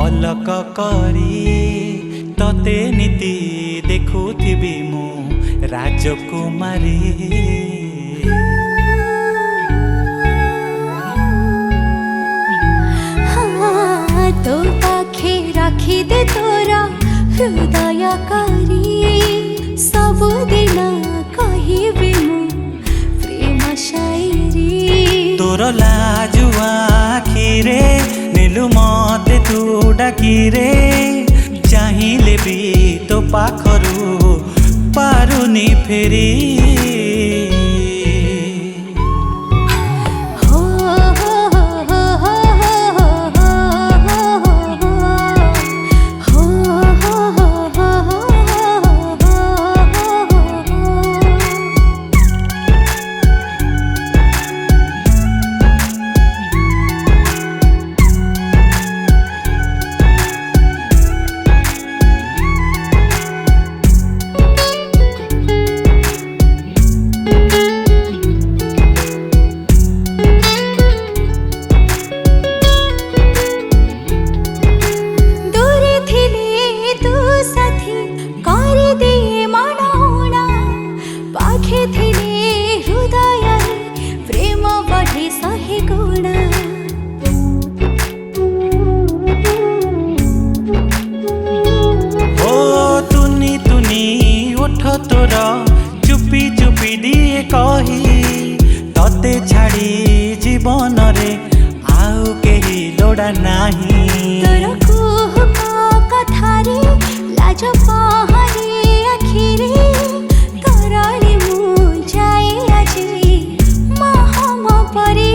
पलक करी तते नीति देखुथिबी मु राजकुमारी। तो पाखे राखी दे तोरा हृदय करी सबुदिन कहिबी मु प्रेम शायरी। तोर लाजु आखिरे नीलु मते तू डाकिरे चाहिले भी तो पाखरु पारुनी फेरी। तोर चुपी चुपी दिए कही तते छाड़ी जीवन रे आउ केही लोड़ा नाही। तोर कुहुक कथारे लाज पहरे आखिरे तोरले मु जाए आजी महम परे।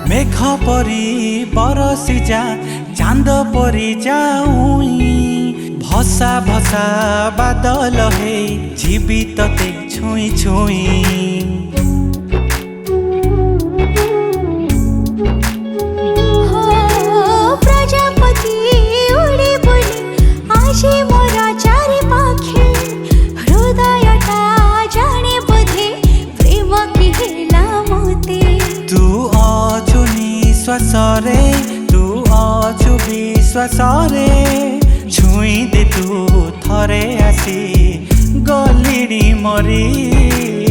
मेघ परी बरसी जा चांद परी जाऊई भसा भसा बादल हे जीवित ते छुई छुई। प्रजापति उड़ी बुली आशी मोरा चारि पाखे हृदयटा जाने बोधे प्रेम की हेला मोते। तू अछु निश्वासरे तू अछु विश्वासरे छुई दे तू थरे आसी गलिनी मरी।